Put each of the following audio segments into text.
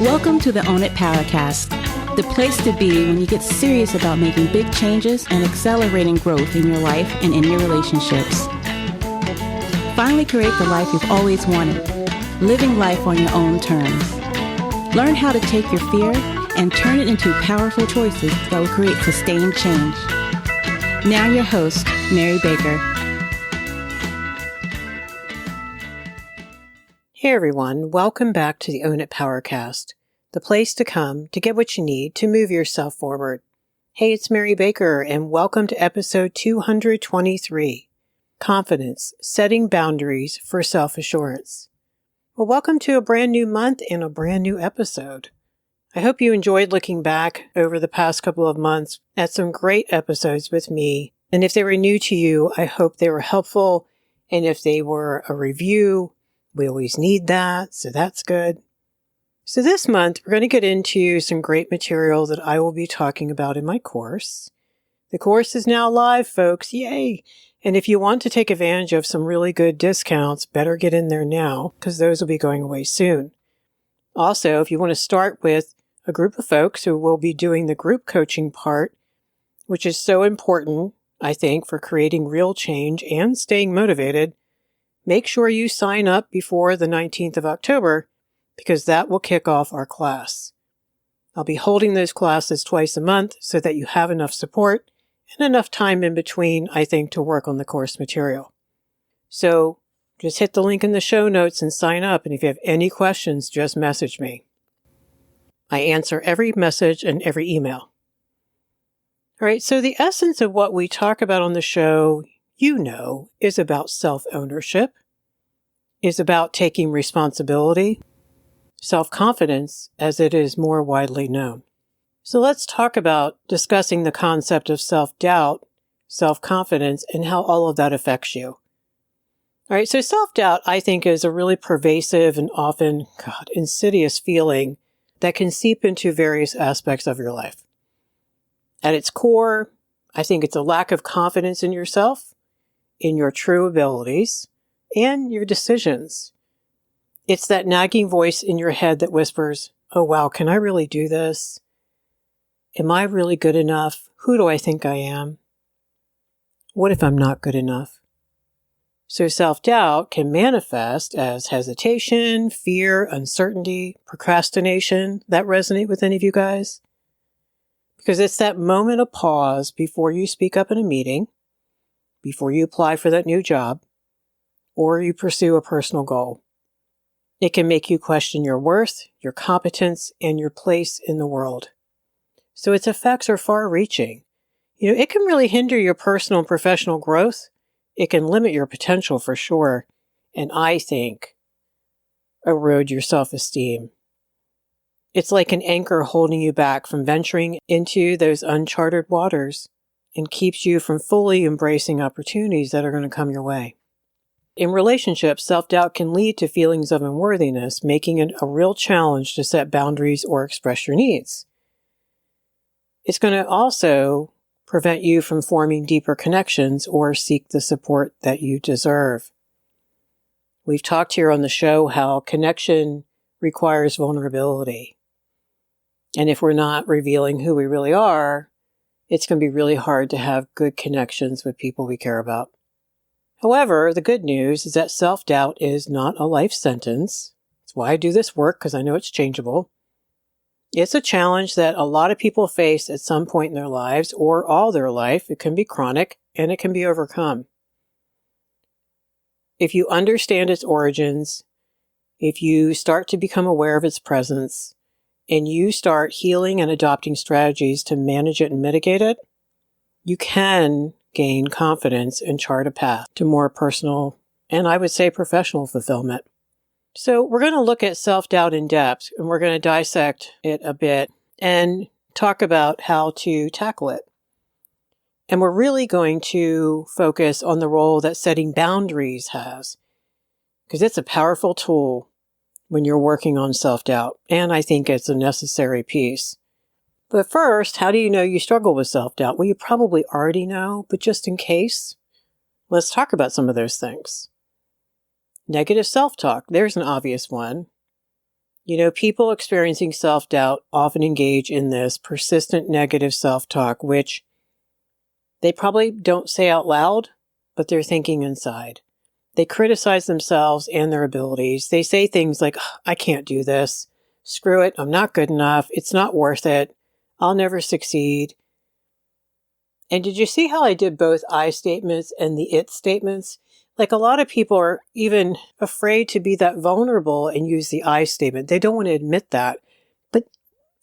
Welcome to the Own It Powercast, the place to be when you get serious about making big changes and accelerating growth in your life and in your relationships. Finally create the life you've always wanted, living life on your own terms. Learn how to take your fear and turn it into powerful choices that will create sustained change. Now your host, Mary Baker. Hey everyone, welcome back to the Own It Powercast, the place to come to get what you need to move yourself forward. Hey, it's Mary Baker, and welcome to episode 223, Confidence, Setting Boundaries for Self-Assurance. Well, welcome to a brand new month and a brand new episode. I hope you enjoyed looking back over the past couple of months at some great episodes with me, and if they were new to you, I hope they were helpful, and if they were a review, we always need that, so that's good. So this month, we're going to get into some great material that I will be talking about in my course. The course is now live, folks. Yay! And if you want to take advantage of some really good discounts, better get in there now, because those will be going away soon. Also, if you want to start with a group of folks who will be doing the group coaching part, which is so important, I think, for creating real change and staying motivated, make sure you sign up before the 19th of October because that will kick off our class. I'll be holding those classes twice a month so that you have enough support and enough time in between, I think, to work on the course material. So just hit the link in the show notes and sign up. And if you have any questions, just message me. I answer every message and every email. All right, so the essence of what we talk about on the show, is about self-ownership, is about taking responsibility, self-confidence, as it is more widely known. So let's talk about discussing the concept of self-doubt, self-confidence, and how all of that affects you. All right, so self-doubt, I think, is a really pervasive and often, insidious feeling that can seep into various aspects of your life. At its core, I think it's a lack of confidence in yourself, in your true abilities, and your decisions. It's that nagging voice in your head that whispers, oh wow, can I really do this? Am I really good enough? Who do I think I am? What if I'm not good enough? So self-doubt can manifest as hesitation, fear, uncertainty, procrastination. That resonate with any of you guys? Because it's that moment of pause before you speak up in a meeting, before you apply for that new job, or you pursue a personal goal. It can make you question your worth, your competence, and your place in the world. So its effects are far-reaching. It can really hinder your personal and professional growth. It can limit your potential for sure, and I think erode your self-esteem. It's like an anchor holding you back from venturing into those uncharted waters and keeps you from fully embracing opportunities that are going to come your way. In relationships, self-doubt can lead to feelings of unworthiness, making it a real challenge to set boundaries or express your needs. It's going to also prevent you from forming deeper connections or seek the support that you deserve. We've talked here on the show how connection requires vulnerability. And if we're not revealing who we really are, it's going to be really hard to have good connections with people we care about. However, the good news is that self-doubt is not a life sentence. That's why I do this work, because I know it's changeable. It's a challenge that a lot of people face at some point in their lives or all their life. It can be chronic and it can be overcome. If you understand its origins, if you start to become aware of its presence, and you start healing and adopting strategies to manage it and mitigate it, you can gain confidence and chart a path to more personal and I would say professional fulfillment. So we're going to look at self-doubt in depth and we're going to dissect it a bit and talk about how to tackle it. And we're really going to focus on the role that setting boundaries has, because it's a powerful tool when you're working on self-doubt, and I think it's a necessary piece. But first, how do you know you struggle with self-doubt? Well, you probably already know, but just in case, let's talk about some of those things. Negative self-talk, there's an obvious one. People experiencing self-doubt often engage in this persistent negative self-talk, which they probably don't say out loud, but they're thinking inside. They criticize themselves and their abilities. They say things like, I can't do this. Screw it. I'm not good enough. It's not worth it. I'll never succeed. And did you see how I did both I statements and the it statements? Like a lot of people are even afraid to be that vulnerable and use the I statement. They don't want to admit that. But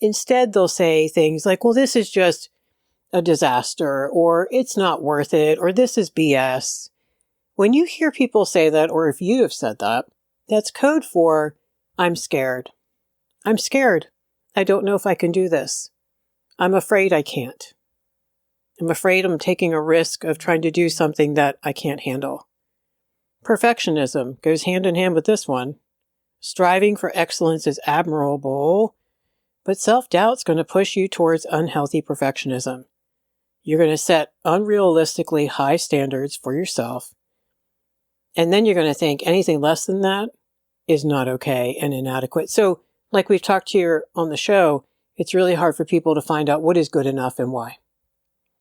instead they'll say things like, well, this is just a disaster, or it's not worth it, or this is BS. When you hear people say that, or if you have said that, that's code for I'm scared. I'm scared. I don't know if I can do this. I'm afraid I can't. I'm afraid I'm taking a risk of trying to do something that I can't handle. Perfectionism goes hand in hand with this one. Striving for excellence is admirable, but self-doubt's going to push you towards unhealthy perfectionism. You're going to set unrealistically high standards for yourself, and then you're going to think anything less than that is not okay and inadequate. So, like we've talked here on the show, it's really hard for people to find out what is good enough and why.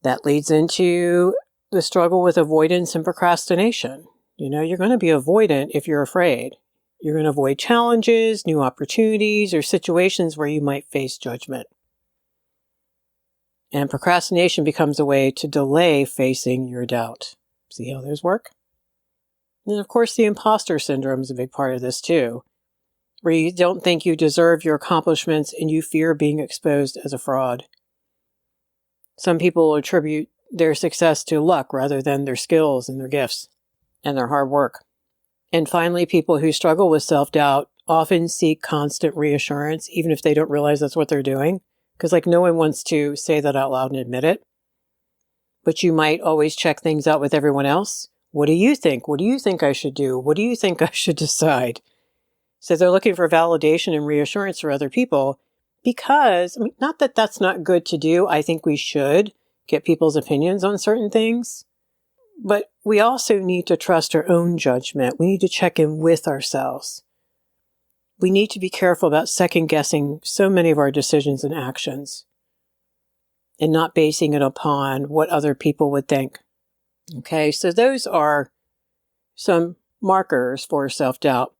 That leads into the struggle with avoidance and procrastination. You're going to be avoidant if you're afraid. You're going to avoid challenges, new opportunities, or situations where you might face judgment. And procrastination becomes a way to delay facing your doubt. See how those work? And of course, the imposter syndrome is a big part of this too, where you don't think you deserve your accomplishments and you fear being exposed as a fraud. Some people attribute their success to luck rather than their skills and their gifts and their hard work. And finally, people who struggle with self-doubt often seek constant reassurance, even if they don't realize that's what they're doing. Because no one wants to say that out loud and admit it. But you might always check things out with everyone else. What do you think? What do you think I should do? What do you think I should decide? So they're looking for validation and reassurance for other people because, not that that's not good to do. I think we should get people's opinions on certain things. But we also need to trust our own judgment. We need to check in with ourselves. We need to be careful about second-guessing so many of our decisions and actions and not basing it upon what other people would think. Okay, so those are some markers for self-doubt.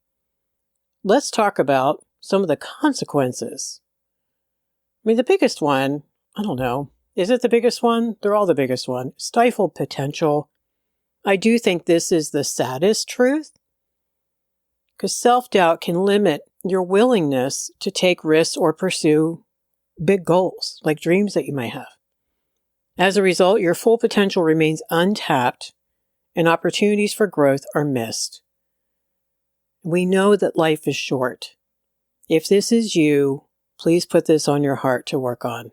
Let's talk about some of the consequences. The biggest one, I don't know, is it the biggest one? They're all the biggest one. Stifled potential. I do think this is the saddest truth because self-doubt can limit your willingness to take risks or pursue big goals, like dreams that you might have. As a result, your full potential remains untapped and opportunities for growth are missed. We know that life is short. If this is you, please put this on your heart to work on.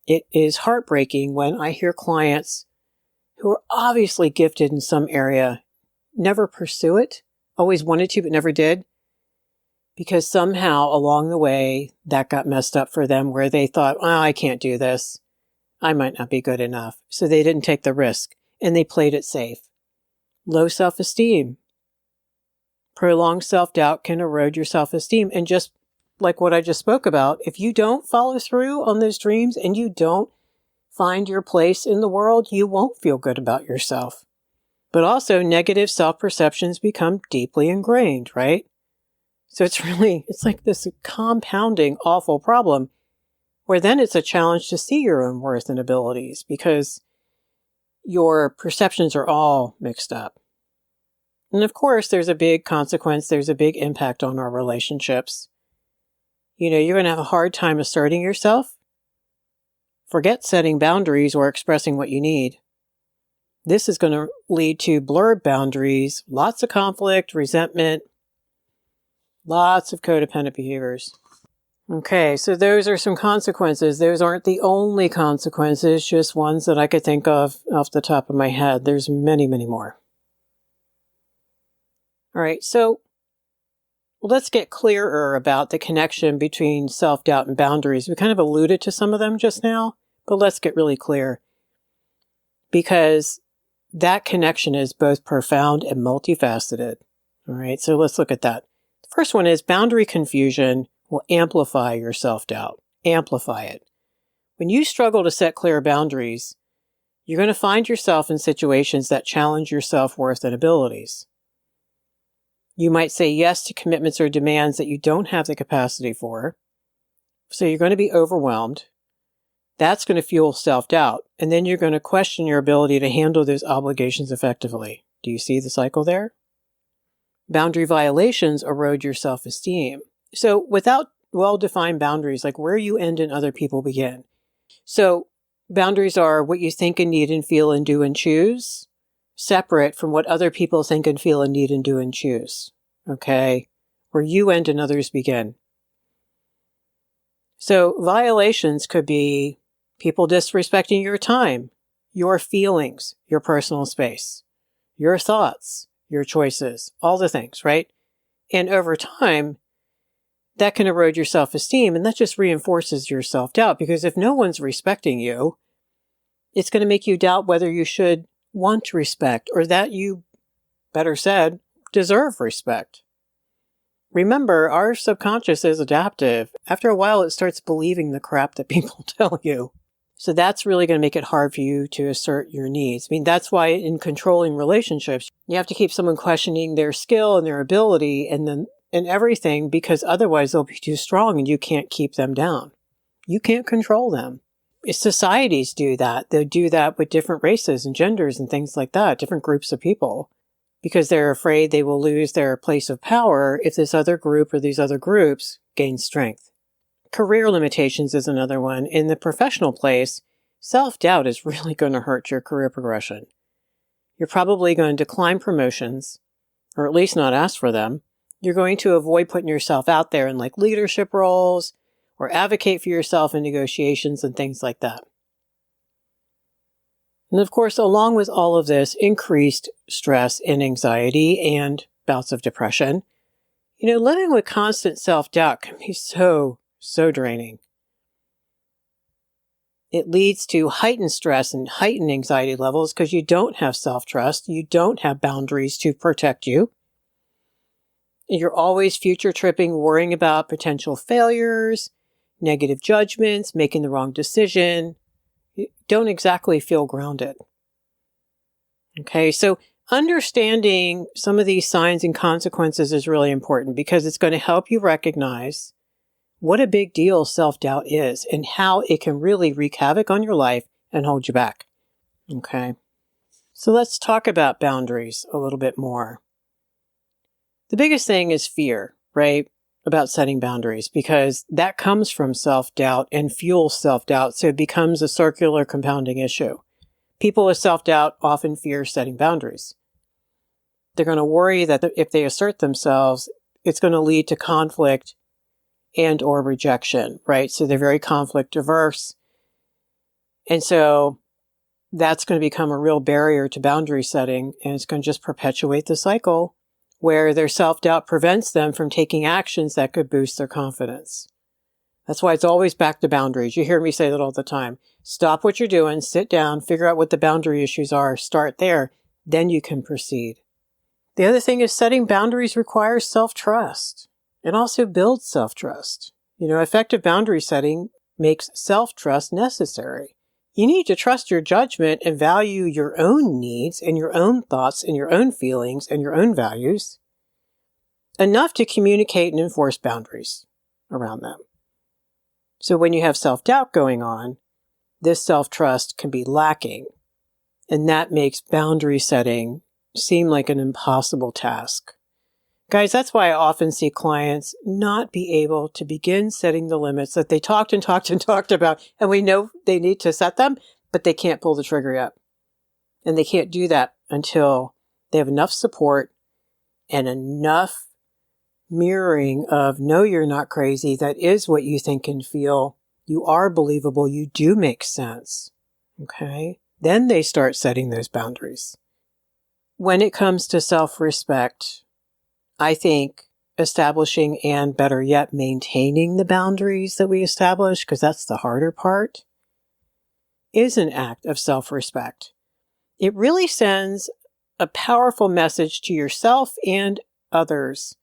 It is heartbreaking when I hear clients who are obviously gifted in some area never pursue it, always wanted to but never did, because somehow along the way that got messed up for them where they thought, I can't do this. I might not be good enough. So they didn't take the risk and they played it safe. Low self-esteem. Prolonged self-doubt can erode your self-esteem. And just like what I just spoke about, if you don't follow through on those dreams and you don't find your place in the world, you won't feel good about yourself. But also negative self-perceptions become deeply ingrained, right? So it's like this compounding awful problem where then it's a challenge to see your own worth and abilities because your perceptions are all mixed up. And of course, there's a big consequence. There's a big impact on our relationships. You're going to have a hard time asserting yourself. Forget setting boundaries or expressing what you need. This is going to lead to blurred boundaries, lots of conflict, resentment, lots of codependent behaviors. Okay, so those are some consequences. Those aren't the only consequences, just ones that I could think of off the top of my head. There's many, many more. All right, so let's get clearer about the connection between self-doubt and boundaries. We kind of alluded to some of them just now, but let's get really clear because that connection is both profound and multifaceted. All right, so let's look at that. First one is boundary confusion will amplify your self-doubt. Amplify it. When you struggle to set clear boundaries, you're going to find yourself in situations that challenge your self-worth and abilities. You might say yes to commitments or demands that you don't have the capacity for. So you're going to be overwhelmed. That's going to fuel self-doubt. And then you're going to question your ability to handle those obligations effectively. Do you see the cycle there? Boundary violations erode your self-esteem. So without well-defined boundaries, like where you end and other people begin. So boundaries are what you think and need and feel and do and choose, separate from what other people think and feel and need and do and choose. Okay? Where you end and others begin. So violations could be people disrespecting your time, your feelings, your personal space, your thoughts, your choices, all the things, right? And over time, that can erode your self-esteem, and that just reinforces your self-doubt, because if no one's respecting you, it's going to make you doubt whether you should want respect, or that you, better said, deserve respect. Remember, our subconscious is adaptive. After a while, it starts believing the crap that people tell you. So that's really going to make it hard for you to assert your needs. I mean, that's why in controlling relationships, you have to keep someone questioning their skill and their ability and everything, because otherwise they'll be too strong and you can't keep them down. You can't control them. Societies do that. They do that with different races and genders and things like that, different groups of people, because they're afraid they will lose their place of power if this other group or these other groups gain strength. Career limitations is another one. In the professional place, self-doubt is really going to hurt your career progression. You're probably going to decline promotions, or at least not ask for them. You're going to avoid putting yourself out there in like leadership roles or advocate for yourself in negotiations and things like that. And of course, along with all of this, increased stress and anxiety and bouts of depression. Living with constant self-doubt can be so draining. It leads to heightened stress and heightened anxiety levels because you don't have self-trust. You don't have boundaries to protect you. You're always future tripping, worrying about potential failures, negative judgments, making the wrong decision. You don't exactly feel grounded. Okay, so understanding some of these signs and consequences is really important because it's going to help you recognize what a big deal self-doubt is and how it can really wreak havoc on your life and hold you back. Okay, so let's talk about boundaries a little bit more. The biggest thing is fear, right, about setting boundaries, because that comes from self-doubt and fuels self-doubt, so it becomes a circular compounding issue. People with self-doubt often fear setting boundaries. They're going to worry that if they assert themselves, it's going to lead to conflict and or rejection, right? So they're very conflict averse. And so that's going to become a real barrier to boundary setting, and it's going to just perpetuate the cycle where their self-doubt prevents them from taking actions that could boost their confidence. That's why it's always back to boundaries. You hear me say that all the time. Stop what you're doing, sit down, figure out what the boundary issues are, start there, then you can proceed. The other thing is setting boundaries requires self-trust. It also builds self-trust. Effective boundary setting makes self-trust necessary. You need to trust your judgment and value your own needs and your own thoughts and your own feelings and your own values enough to communicate and enforce boundaries around them. So when you have self-doubt going on, this self-trust can be lacking, and that makes boundary setting seem like an impossible task. Guys, that's why I often see clients not be able to begin setting the limits that they talked about, and we know they need to set them, but they can't pull the trigger yet. And they can't do that until they have enough support and enough mirroring of, no, you're not crazy. That is what you think and feel. You are believable. You do make sense. Okay? Then they start setting those boundaries. When it comes to self-respect, I think establishing and, better yet, maintaining the boundaries that we establish, because that's the harder part, is an act of self-respect. It really sends a powerful message to yourself and others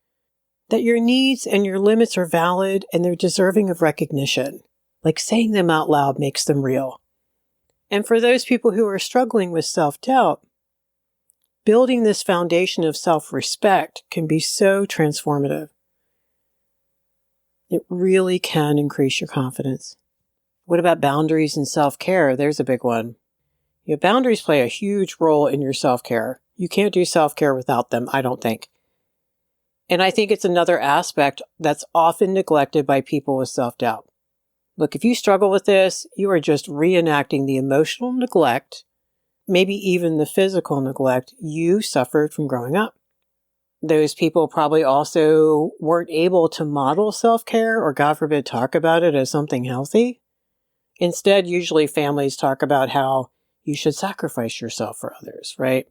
that your needs and your limits are valid and they're deserving of recognition. Like saying them out loud makes them real. And for those people who are struggling with self-doubt, building this foundation of self-respect can be so transformative. It really can increase your confidence. What about boundaries and self-care? There's a big one. Boundaries play a huge role in your self-care. You can't do self-care without them, I don't think. And I think it's another aspect that's often neglected by people with self-doubt. Look, if you struggle with this, you are just reenacting the emotional neglect, maybe even the physical neglect you suffered from growing up. Those people probably also weren't able to model self-care or, God forbid, talk about it as something healthy. Instead, usually families talk about how you should sacrifice yourself for others, right?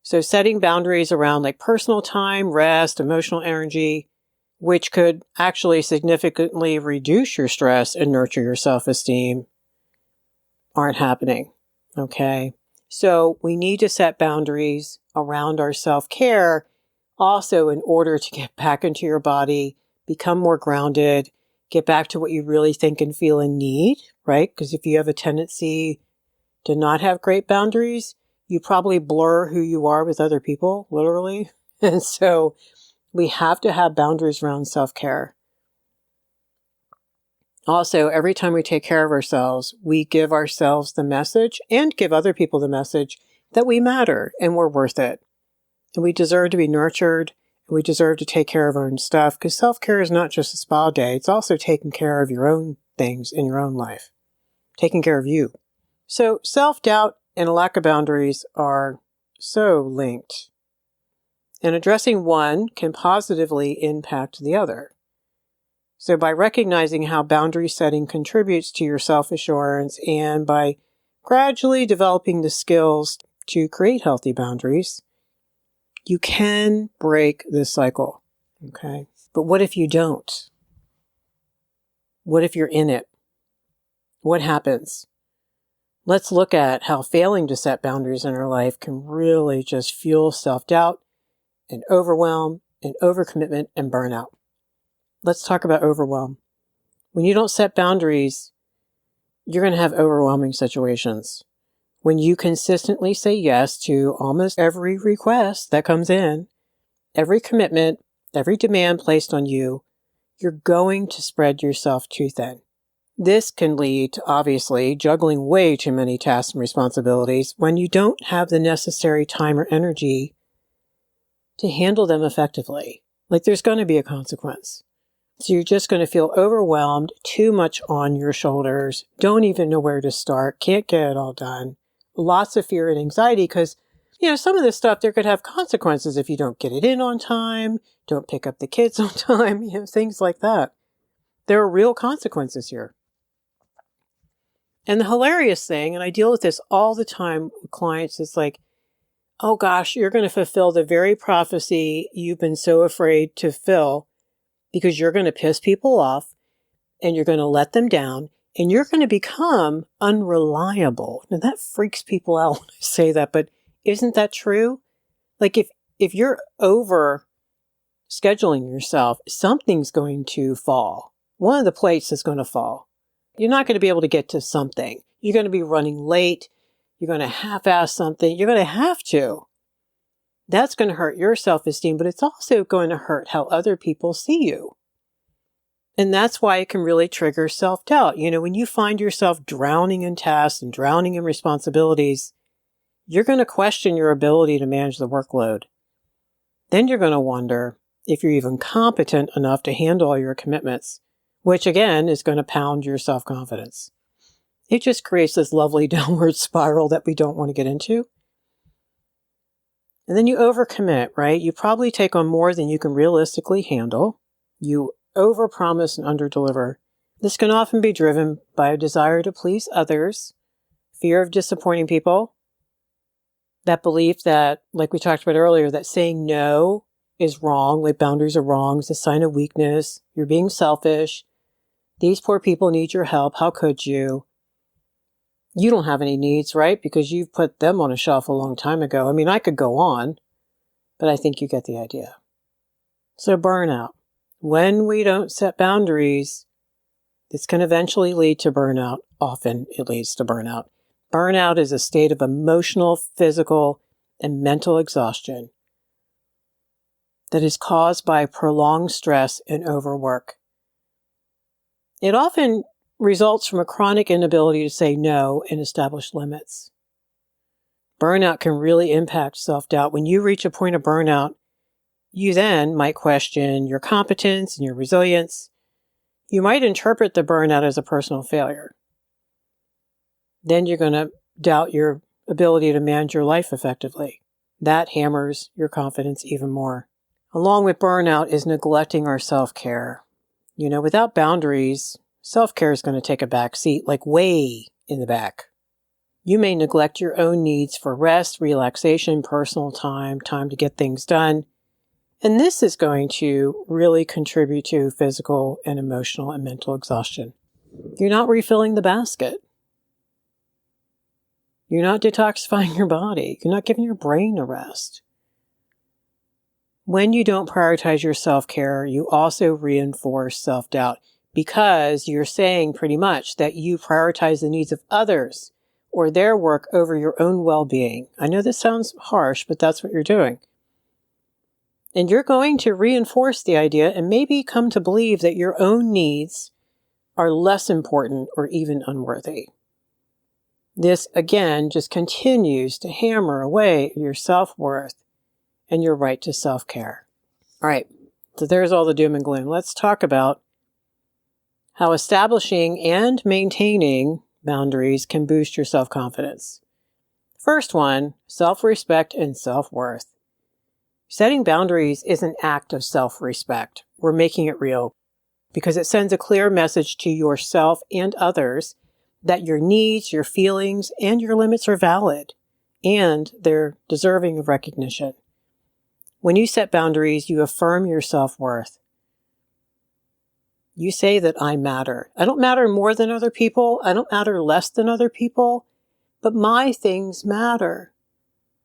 So setting boundaries around like personal time, rest, emotional energy, which could actually significantly reduce your stress and nurture your self-esteem, aren't happening, okay? So we need to set boundaries around our self-care also in order to get back into your body, become more grounded, get back to what you really think and feel and need, right? Because if you have a tendency to not have great boundaries, you probably blur who you are with other people, literally. And so we have to have boundaries around self-care. Also, every time we take care of ourselves, we give ourselves the message and give other people the message that we matter and we're worth it. And we deserve to be nurtured. And we deserve to take care of our own stuff, because self-care is not just a spa day. It's also taking care of your own things in your own life, taking care of you. So self-doubt and a lack of boundaries are so linked. And addressing one can positively impact the other. So by recognizing how boundary setting contributes to your self-assurance and by gradually developing the skills to create healthy boundaries, you can break this cycle, okay? But what if you don't? What if you're in it? What happens? Let's look at how failing to set boundaries in our life can really just fuel self-doubt and overwhelm and overcommitment and burnout. Let's talk about overwhelm. When you don't set boundaries, you're going to have overwhelming situations. When you consistently say yes to almost every request that comes in, every commitment, every demand placed on you, you're going to spread yourself too thin. This can lead to, obviously, juggling way too many tasks and responsibilities when you don't have the necessary time or energy to handle them effectively. Like, there's going to be a consequence. So you're just going to feel overwhelmed, too much on your shoulders, don't even know where to start, can't get it all done. Lots of fear and anxiety because, some of this stuff, there could have consequences if you don't get it in on time, don't pick up the kids on time, things like that. There are real consequences here. And the hilarious thing, and I deal with this all the time with clients, is like, oh gosh, you're going to fulfill the very prophecy you've been so afraid to fill because you're going to piss people off and you're going to let them down and you're going to become unreliable. Now that freaks people out when I say that, but isn't that true? Like if you're over scheduling yourself, something's going to fall. One of the plates is going to fall. You're not going to be able to get to something. You're going to be running late. You're going to half-ass something. You're going to have to. That's going to hurt your self-esteem, but it's also going to hurt how other people see you. And that's why it can really trigger self-doubt. When you find yourself drowning in tasks and drowning in responsibilities, you're going to question your ability to manage the workload. Then you're going to wonder if you're even competent enough to handle all your commitments, which again is going to pound your self-confidence. It just creates this lovely downward spiral that we don't want to get into. And then you overcommit, right? You probably take on more than you can realistically handle. You overpromise and underdeliver. This can often be driven by a desire to please others, fear of disappointing people, that belief that, like we talked about earlier, that saying no is wrong, like boundaries are wrong, is a sign of weakness, you're being selfish, these poor people need your help, how could you? You don't have any needs, right? Because you've put them on a shelf a long time ago. I mean, I could go on, but I think you get the idea. So burnout. When we don't set boundaries, this can eventually lead to burnout. Often it leads to burnout. Burnout is a state of emotional, physical, and mental exhaustion that is caused by prolonged stress and overwork. It often results from a chronic inability to say no and establish limits. Burnout can really impact self-doubt. When you reach a point of burnout, you then might question your competence and your resilience. You might interpret the burnout as a personal failure. Then you're going to doubt your ability to manage your life effectively. That hammers your confidence even more. Along with burnout is neglecting our self-care. Without boundaries, self-care is going to take a back seat, like way in the back. You may neglect your own needs for rest, relaxation, personal time to get things done. And this is going to really contribute to physical and emotional and mental exhaustion. You're not refilling the basket. You're not detoxifying your body. You're not giving your brain a rest. When you don't prioritize your self-care, you also reinforce self-doubt because you're saying pretty much that you prioritize the needs of others or their work over your own well-being. I know this sounds harsh, but that's what you're doing. And you're going to reinforce the idea and maybe come to believe that your own needs are less important or even unworthy. This, again, just continues to hammer away at your self-worth and your right to self-care. All right, so there's all the doom and gloom. Let's talk about how establishing and maintaining boundaries can boost your self-confidence. First one, self-respect and self-worth. Setting boundaries is an act of self-respect. We're making it real because it sends a clear message to yourself and others that your needs, your feelings, and your limits are valid and they're deserving of recognition. When you set boundaries, you affirm your self-worth. You say that I matter. I don't matter more than other people. I don't matter less than other people, but my things matter.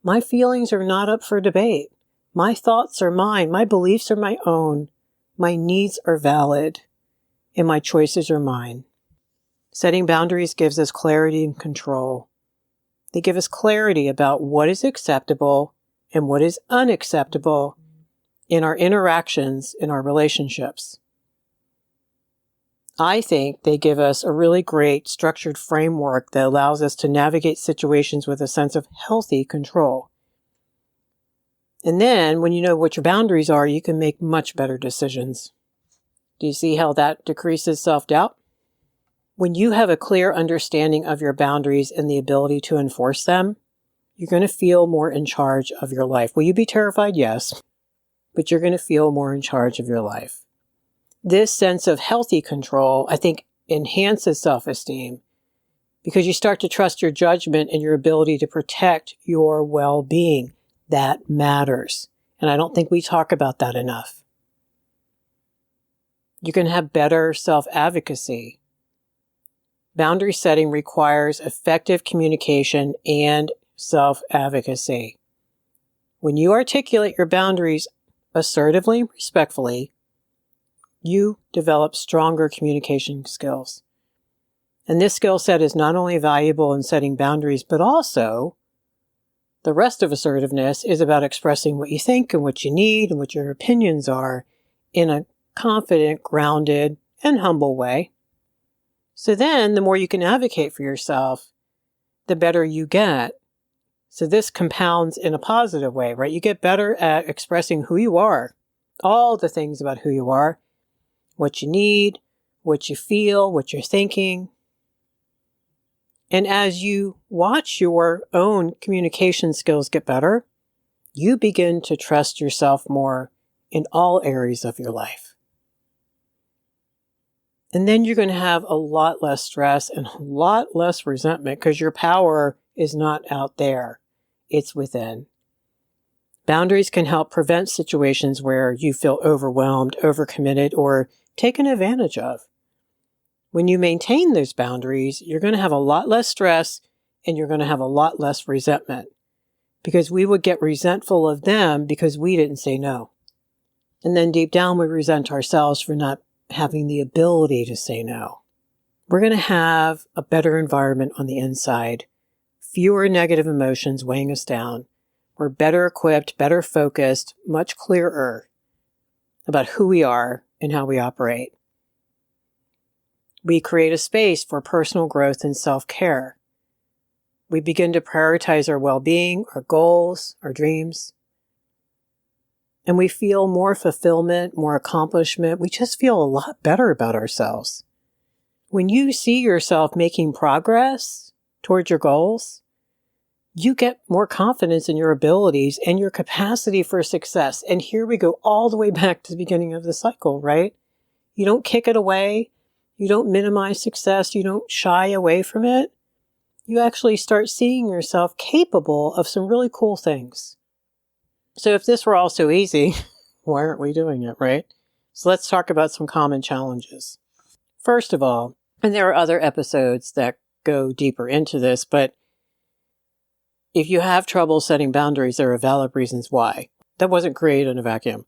My feelings are not up for debate. My thoughts are mine. My beliefs are my own. My needs are valid, and my choices are mine. Setting boundaries gives us clarity and control. They give us clarity about what is acceptable and what is unacceptable in our interactions, in our relationships. I think they give us a really great structured framework that allows us to navigate situations with a sense of healthy control. And then, when you know what your boundaries are, you can make much better decisions. Do you see how that decreases self-doubt? When you have a clear understanding of your boundaries and the ability to enforce them, you're going to feel more in charge of your life. Will you be terrified? Yes. But you're going to feel more in charge of your life. This sense of healthy control, I think, enhances self-esteem because you start to trust your judgment and your ability to protect your well-being. That matters. And I don't think we talk about that enough. You can have better self-advocacy. Boundary setting requires effective communication and self-advocacy. When you articulate your boundaries assertively and respectfully, you develop stronger communication skills. And this skill set is not only valuable in setting boundaries, but also the rest of assertiveness is about expressing what you think and what you need and what your opinions are in a confident, grounded, and humble way. So then the more you can advocate for yourself, the better you get. So this compounds in a positive way, right? You get better at expressing who you are, all the things about who you are, what you need, what you feel, what you're thinking. And as you watch your own communication skills get better, you begin to trust yourself more in all areas of your life. And then you're going to have a lot less stress and a lot less resentment because your power is not out there. It's within. Boundaries can help prevent situations where you feel overwhelmed, overcommitted, or taken advantage of. When you maintain those boundaries, you're going to have a lot less stress and you're going to have a lot less resentment because we would get resentful of them because we didn't say no. And then deep down, we resent ourselves for not having the ability to say no. We're going to have a better environment on the inside, fewer negative emotions weighing us down. We're better equipped, better focused, much clearer about who we are and how we operate. We create a space for personal growth and self-care. We begin to prioritize our well-being, our goals, our dreams. And we feel more fulfillment, more accomplishment. We just feel a lot better about ourselves. When you see yourself making progress towards your goals, you get more confidence in your abilities and your capacity for success. And here we go all the way back to the beginning of the cycle, right? You don't kick it away. You don't minimize success. You don't shy away from it. You actually start seeing yourself capable of some really cool things. So if this were all so easy, why aren't we doing it, right? So let's talk about some common challenges. First of all, and there are other episodes that go deeper into this, but if you have trouble setting boundaries, there are valid reasons why. That wasn't created in a vacuum.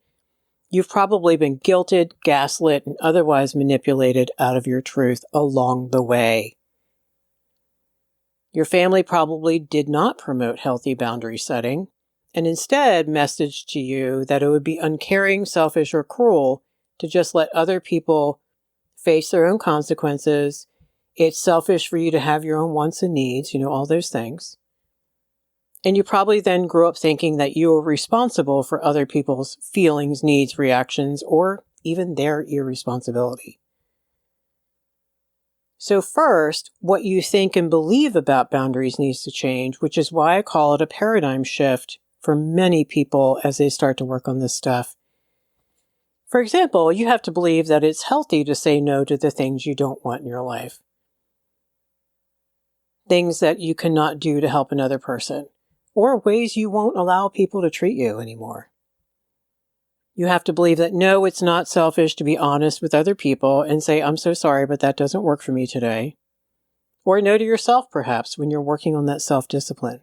You've probably been guilted, gaslit, and otherwise manipulated out of your truth along the way. Your family probably did not promote healthy boundary setting, and instead messaged to you that it would be uncaring, selfish, or cruel to just let other people face their own consequences. It's selfish for you to have your own wants and needs, all those things. And you probably then grew up thinking that you were responsible for other people's feelings, needs, reactions, or even their irresponsibility. So first, what you think and believe about boundaries needs to change, which is why I call it a paradigm shift for many people as they start to work on this stuff. For example, you have to believe that it's healthy to say no to the things you don't want in your life. Things that you cannot do to help another person, or ways you won't allow people to treat you anymore. You have to believe that no, it's not selfish to be honest with other people and say, I'm so sorry, but that doesn't work for me today. Or no to yourself, perhaps, when you're working on that self-discipline.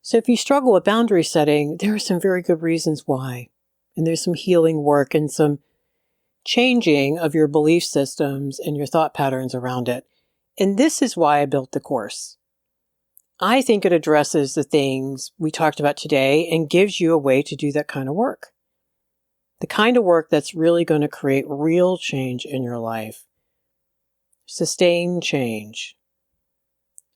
So if you struggle with boundary setting, there are some very good reasons why. And there's some healing work and some changing of your belief systems and your thought patterns around it. And this is why I built the course. I think it addresses the things we talked about today and gives you a way to do that kind of work. The kind of work that's really going to create real change in your life. Sustained change.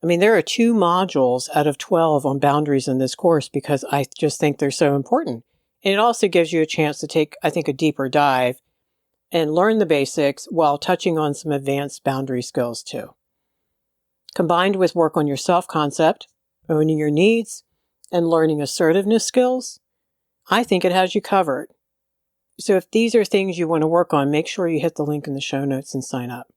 I mean, there are 2 modules out of 12 on boundaries in this course because I just think they're so important. And it also gives you a chance to take, I think, a deeper dive and learn the basics while touching on some advanced boundary skills too. Combined with work on your self-concept, owning your needs, and learning assertiveness skills, I think it has you covered. So if these are things you want to work on, make sure you hit the link in the show notes and sign up.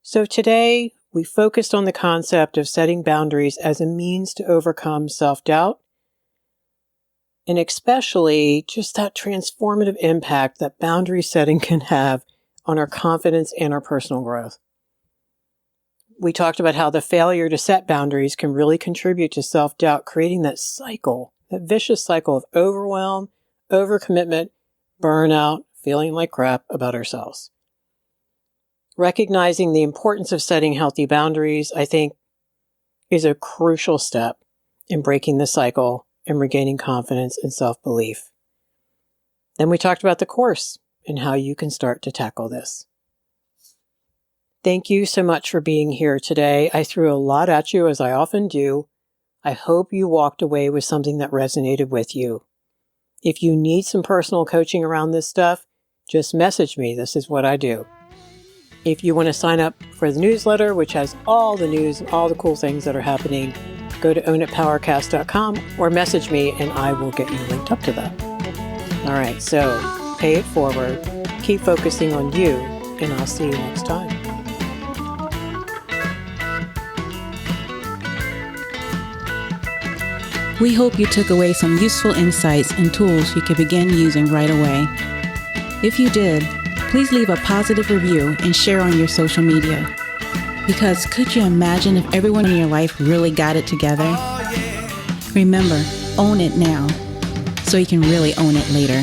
So today, we focused on the concept of setting boundaries as a means to overcome self-doubt, and especially just that transformative impact that boundary setting can have on our confidence and our personal growth. We talked about how the failure to set boundaries can really contribute to self-doubt, creating that cycle, that vicious cycle of overwhelm, overcommitment, burnout, feeling like crap about ourselves. Recognizing the importance of setting healthy boundaries, I think, is a crucial step in breaking the cycle and regaining confidence and self-belief. Then we talked about the course and how you can start to tackle this. Thank you so much for being here today. I threw a lot at you, as I often do. I hope you walked away with something that resonated with you. If you need some personal coaching around this stuff, just message me. This is what I do. If you want to sign up for the newsletter, which has all the news and all the cool things that are happening, go to ownitpowercast.com or message me and I will get you linked up to that. All right, so pay it forward, keep focusing on you, and I'll see you next time. We hope you took away some useful insights and tools you can begin using right away. If you did, please leave a positive review and share on your social media. Because could you imagine if everyone in your life really got it together? Remember, own it now, so you can really own it later.